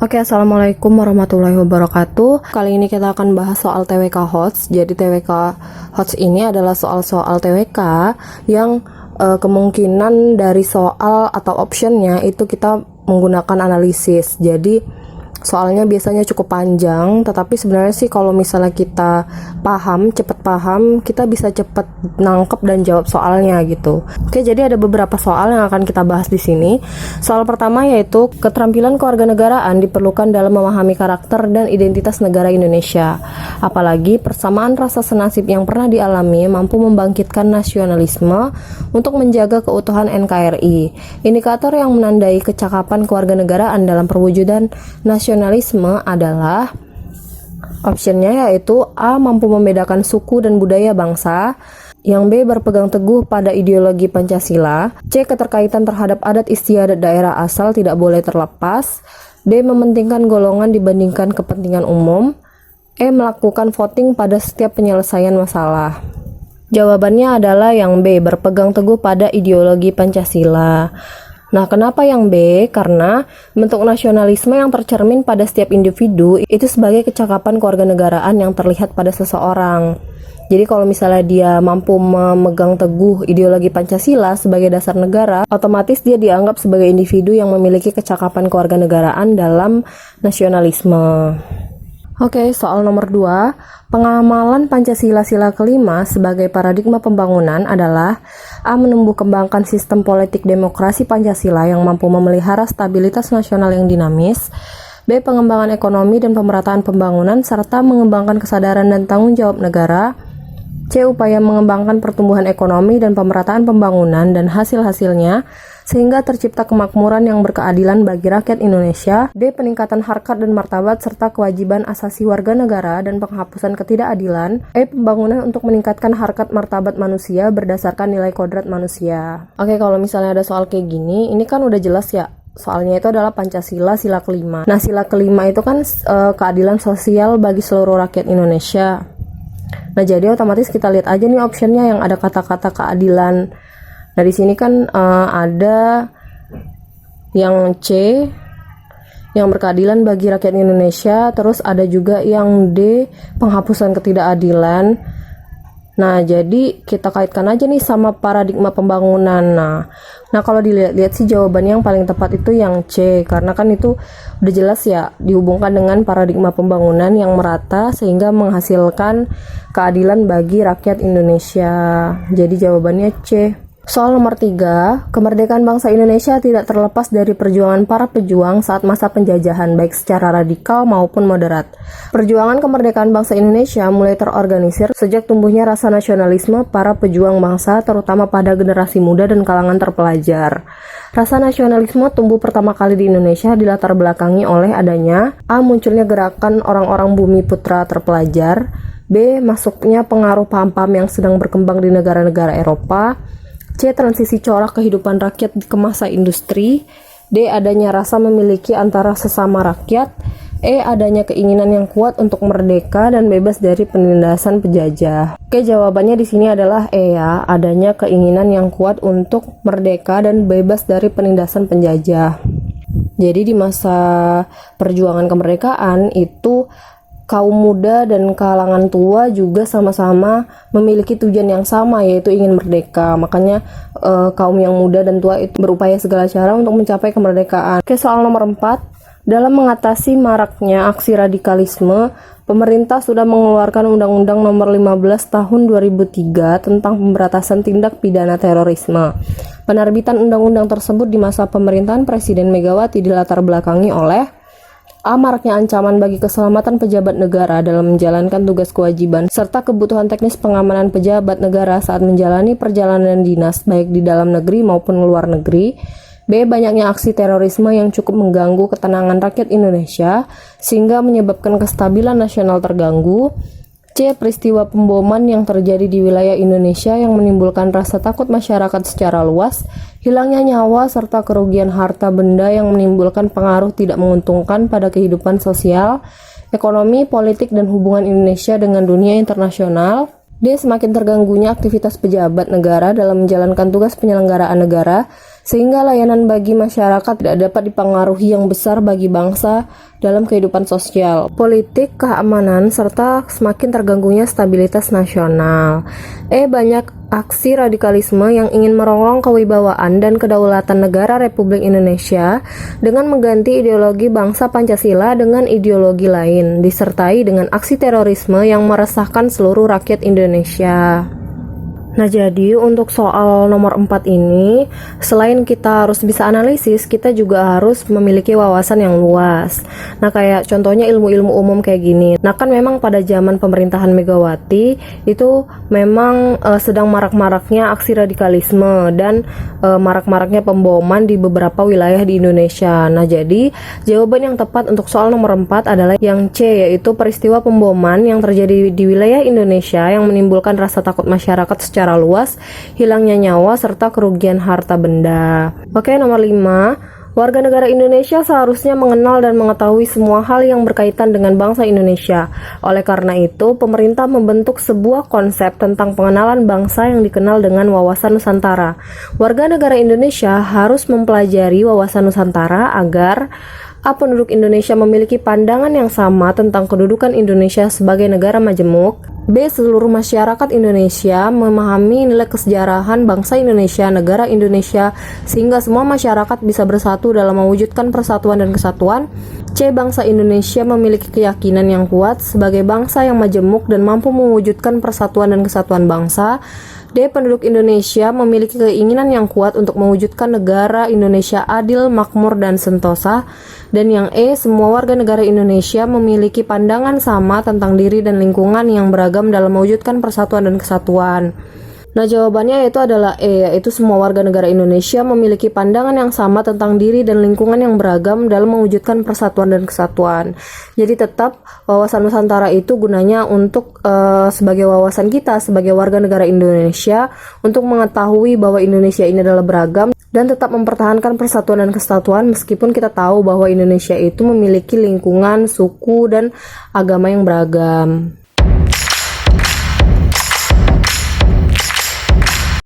Oke, assalamualaikum warahmatullahi wabarakatuh. Kali ini kita akan bahas soal TWK HOTS. Jadi TWK HOTS ini adalah soal-soal TWK yang kemungkinan dari soal atau optionnya itu kita menggunakan analisis. Jadi soalnya biasanya cukup panjang, tetapi sebenarnya sih kalau misalnya kita cepat paham, kita bisa cepat nangkep dan jawab soalnya gitu. Oke, jadi ada beberapa soal yang akan kita bahas di sini. Soal pertama yaitu keterampilan kewarganegaraan diperlukan dalam memahami karakter dan identitas negara Indonesia. Apalagi persamaan rasa senasib yang pernah dialami mampu membangkitkan nasionalisme untuk menjaga keutuhan NKRI. Indikator yang menandai kecakapan kewarganegaraan dalam perwujudan nasionalisme adalah optionnya yaitu A. Mampu membedakan suku dan budaya bangsa, yang B. Berpegang teguh pada ideologi Pancasila, C. Keterkaitan terhadap adat istiadat daerah asal tidak boleh terlepas, D. Mementingkan golongan dibandingkan kepentingan umum, E. Melakukan voting pada setiap penyelesaian masalah. Jawabannya adalah yang B. Berpegang teguh pada ideologi Pancasila. Nah, kenapa yang B? Karena bentuk nasionalisme yang tercermin pada setiap individu itu sebagai kecakapan kewarganegaraan yang terlihat pada seseorang. Jadi kalau misalnya dia mampu memegang teguh ideologi Pancasila sebagai dasar negara, otomatis dia dianggap sebagai individu yang memiliki kecakapan kewarganegaraan dalam nasionalisme. Oke, soal nomor 2. Pengamalan Pancasila sila kelima sebagai paradigma pembangunan adalah A. Menumbuh kembangkan sistem politik demokrasi Pancasila yang mampu memelihara stabilitas nasional yang dinamis, B. Pengembangan ekonomi dan pemerataan pembangunan serta mengembangkan kesadaran dan tanggung jawab negara, C. Upaya mengembangkan pertumbuhan ekonomi dan pemerataan pembangunan dan hasil-hasilnya sehingga tercipta kemakmuran yang berkeadilan bagi rakyat Indonesia, D. Peningkatan harkat dan martabat serta kewajiban asasi warga negara dan penghapusan ketidakadilan, E. Pembangunan untuk meningkatkan harkat martabat manusia berdasarkan nilai kodrat manusia. Oke, kalau misalnya ada soal kayak gini, ini kan udah jelas ya. Soalnya itu adalah Pancasila sila kelima. Nah, sila kelima itu kan keadilan sosial bagi seluruh rakyat Indonesia. Nah, jadi otomatis kita lihat aja nih optionnya yang ada kata-kata keadilan. Nah, di sini kan ada yang C, yang berkeadilan bagi rakyat Indonesia, terus ada juga yang D, penghapusan ketidakadilan. Nah, jadi kita kaitkan aja nih sama paradigma pembangunan. Nah kalau dilihat-lihat sih jawabannya yang paling tepat itu yang C, karena kan itu udah jelas ya dihubungkan dengan paradigma pembangunan yang merata sehingga menghasilkan keadilan bagi rakyat Indonesia. Jadi jawabannya C. Soal nomor 3, kemerdekaan bangsa Indonesia tidak terlepas dari perjuangan para pejuang saat masa penjajahan, baik secara radikal maupun moderat. Perjuangan kemerdekaan bangsa Indonesia mulai terorganisir sejak tumbuhnya rasa nasionalisme para pejuang bangsa, terutama pada generasi muda dan kalangan terpelajar. Rasa nasionalisme tumbuh pertama kali di Indonesia dilatar belakangi oleh adanya A. Munculnya gerakan orang-orang bumi putra terpelajar, B. Masuknya pengaruh paham-paham yang sedang berkembang di negara-negara Eropa, C. Transisi corak kehidupan rakyat ke masa industri, D. Adanya rasa memiliki antara sesama rakyat, E. Adanya keinginan yang kuat untuk merdeka dan bebas dari penindasan penjajah. Oke, jawabannya di sini adalah E ya, adanya keinginan yang kuat untuk merdeka dan bebas dari penindasan penjajah. Jadi di masa perjuangan kemerdekaan itu kaum muda dan kalangan tua juga sama-sama memiliki tujuan yang sama, yaitu ingin merdeka. Makanya kaum yang muda dan tua itu berupaya segala cara untuk mencapai kemerdekaan. Oke, soal nomor 4. Dalam mengatasi maraknya aksi radikalisme, pemerintah sudah mengeluarkan Undang-Undang Nomor 15 Tahun 2003 tentang pemberantasan tindak pidana terorisme. Penerbitan undang-undang tersebut di masa pemerintahan Presiden Megawati dilatar belakangi oleh A. Maraknya ancaman bagi keselamatan pejabat negara dalam menjalankan tugas kewajiban, serta kebutuhan teknis pengamanan pejabat negara saat menjalani perjalanan dinas, baik di dalam negeri maupun luar negeri. B. Banyaknya aksi terorisme yang cukup mengganggu ketenangan rakyat Indonesia, sehingga menyebabkan kestabilan nasional terganggu. C. Peristiwa pemboman yang terjadi di wilayah Indonesia yang menimbulkan rasa takut masyarakat secara luas, hilangnya nyawa serta kerugian harta benda yang menimbulkan pengaruh tidak menguntungkan pada kehidupan sosial, ekonomi, politik, dan hubungan Indonesia dengan dunia internasional. D. Semakin terganggunya aktivitas pejabat negara dalam menjalankan tugas penyelenggaraan negara, sehingga layanan bagi masyarakat tidak dapat dipengaruhi yang besar bagi bangsa dalam kehidupan sosial, politik, keamanan, serta semakin terganggunya stabilitas nasional. Banyak aksi radikalisme yang ingin merongrong kewibawaan dan kedaulatan negara Republik Indonesia dengan mengganti ideologi bangsa Pancasila dengan ideologi lain, disertai dengan aksi terorisme yang meresahkan seluruh rakyat Indonesia. Nah, jadi untuk soal nomor 4 ini, selain kita harus bisa analisis, kita juga harus memiliki wawasan yang luas. Nah, kayak contohnya ilmu-ilmu umum kayak gini. Nah, kan memang pada zaman pemerintahan Megawati, itu memang sedang marak-maraknya aksi radikalisme dan marak-maraknya pemboman di beberapa wilayah di Indonesia. Nah, jadi jawaban yang tepat untuk soal nomor 4 adalah yang C, yaitu peristiwa pemboman yang terjadi di wilayah Indonesia yang menimbulkan rasa takut masyarakat secara luas, hilangnya nyawa, serta kerugian harta benda. Oke, nomor 5. Warga negara Indonesia seharusnya mengenal dan mengetahui semua hal yang berkaitan dengan bangsa Indonesia. Oleh karena itu, pemerintah membentuk sebuah konsep tentang pengenalan bangsa yang dikenal dengan wawasan Nusantara. Warga negara Indonesia harus mempelajari wawasan Nusantara agar penduduk Indonesia memiliki pandangan yang sama tentang kedudukan Indonesia sebagai negara majemuk. B. Seluruh masyarakat Indonesia memahami nilai kesejarahan bangsa Indonesia, negara Indonesia, sehingga semua masyarakat bisa bersatu dalam mewujudkan persatuan dan kesatuan. C. Bangsa Indonesia memiliki keyakinan yang kuat sebagai bangsa yang majemuk dan mampu mewujudkan persatuan dan kesatuan bangsa. D. Penduduk Indonesia memiliki keinginan yang kuat untuk mewujudkan negara Indonesia adil, makmur, dan sentosa. Dan yang E. Semua warga negara Indonesia memiliki pandangan sama tentang diri dan lingkungan yang beragam dalam mewujudkan persatuan dan kesatuan. Nah, jawabannya yaitu adalah E, yaitu semua warga negara Indonesia memiliki pandangan yang sama tentang diri dan lingkungan yang beragam dalam mewujudkan persatuan dan kesatuan. Jadi tetap wawasan Nusantara itu gunanya untuk sebagai wawasan kita sebagai warga negara Indonesia untuk mengetahui bahwa Indonesia ini adalah beragam dan tetap mempertahankan persatuan dan kesatuan meskipun kita tahu bahwa Indonesia itu memiliki lingkungan, suku, dan agama yang beragam.